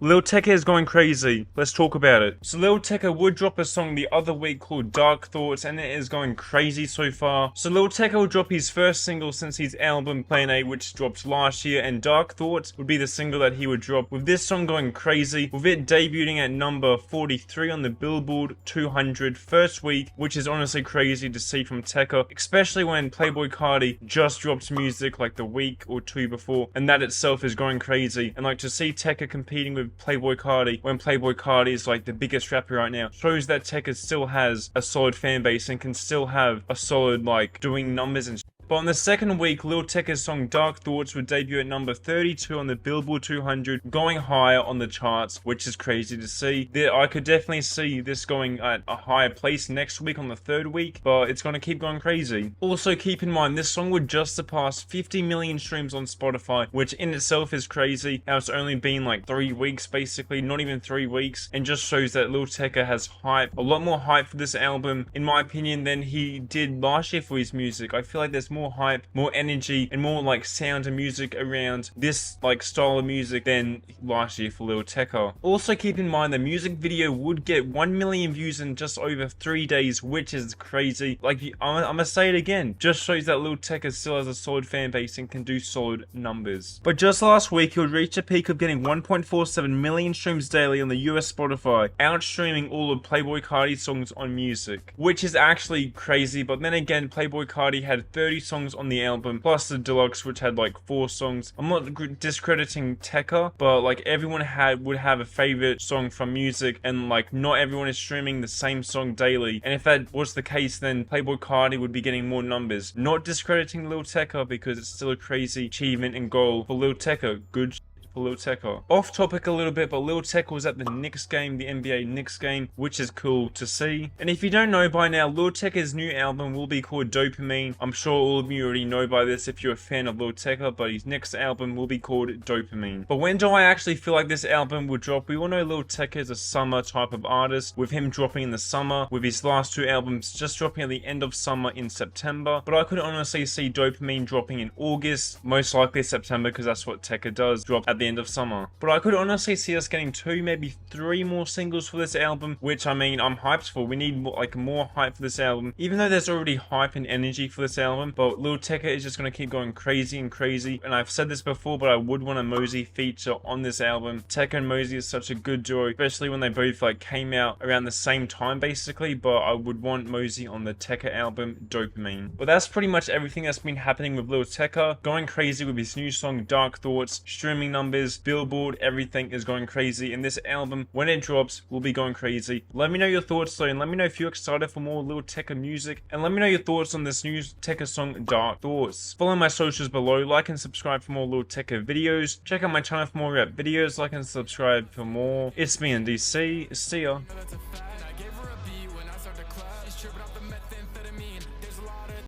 Lil Tecca is going crazy. Let's talk about it. So Lil Tecca would drop a song the other week called Dark Thoughts, and it is going crazy so far. So Lil Tecca will drop his first single since his album Plan A, which dropped last year, and Dark Thoughts would be the single that he would drop, with this song going crazy, with it debuting at number 43 on the Billboard 200 first week, which is honestly crazy to see from Tecca, especially when Playboi Carti just dropped music like the week or two before, and that itself is going crazy. And like to see Tecca competing with Playboi Carti when Playboi Carti is like the biggest rapper right now shows that Tecca still has a solid fan base and can still have a solid like doing numbers and But on the second week, Lil Tecca's song Dark Thoughts would debut at number 32 on the Billboard 200, going higher on the charts, which is crazy to see. I could definitely see this going at a higher place next week on the third week, but it's going to keep going crazy. Also, keep in mind, this song would just surpass 50 million streams on Spotify, which in itself is crazy. How it's only been like 3 weeks, basically, not even 3 weeks, and just shows that Lil Tecca has hype, a lot more hype for this album, in my opinion, than he did last year for his music. I feel like there's more hype, more energy, and more like sound and music around this like style of music than last year for Lil Tecca. Also keep in mind the music video would get 1 million views in just over 3 days, which is crazy. Like I'm gonna say it again, just shows that Lil Tecca still has a solid fan base and can do solid numbers. But just last week he would reach a peak of getting 1.47 million streams daily on the US Spotify, outstreaming all of Playboi Carti's songs on music, which is actually crazy. But then again, Playboi Carti had 30 songs on the album, plus the deluxe, which had like 4 songs. I'm not discrediting Tecca, but like everyone would have a favorite song from music, and like not everyone is streaming the same song daily. And if that was the case, then Playboi Carti would be getting more numbers. Not discrediting Lil Tecca, because it's still a crazy achievement and goal for Lil Tecca. Good for Lil Tecca. Off topic a little bit, but Lil Tecca was at the Knicks game, the NBA Knicks game, which is cool to see. And if you don't know by now, Lil Tecca's new album will be called Dopamine. I'm sure all of you already know by this if you're a fan of Lil Tecca, but his next album will be called Dopamine. But when do I actually feel like this album will drop? We all know Lil Tecca is a summer type of artist, with him dropping in the summer, with his last 2 albums just dropping at the end of summer in September. But I could honestly see Dopamine dropping in August, most likely September, because that's what Tecca does, drop at the end of summer. But I could honestly see us getting 2, maybe 3 more singles for this album, which I mean, I'm hyped for. We need more hype for this album, even though there's already hype and energy for this album. But Lil Tecca is just going to keep going crazy and crazy. And I've said this before, but I would want a Mosey feature on this album. Tecca and Mosey is such a good duo, especially when they both like came out around the same time basically. But I would want Mosey on the Tecca album Dopamine. But that's pretty much everything that's been happening with Lil Tecca, going crazy with his new song Dark Thoughts, streaming numbers, Billboard, everything is going crazy, and this album, when it drops, will be going crazy. Let me know your thoughts though, and let me know if you're excited for more Lil Tecca music, and let me know your thoughts on this new Tecca song Dark Thoughts. Follow my socials below, like and subscribe for more Lil Tecca videos, check out my channel for more rap videos, like and subscribe for more. It's me and DC, see ya.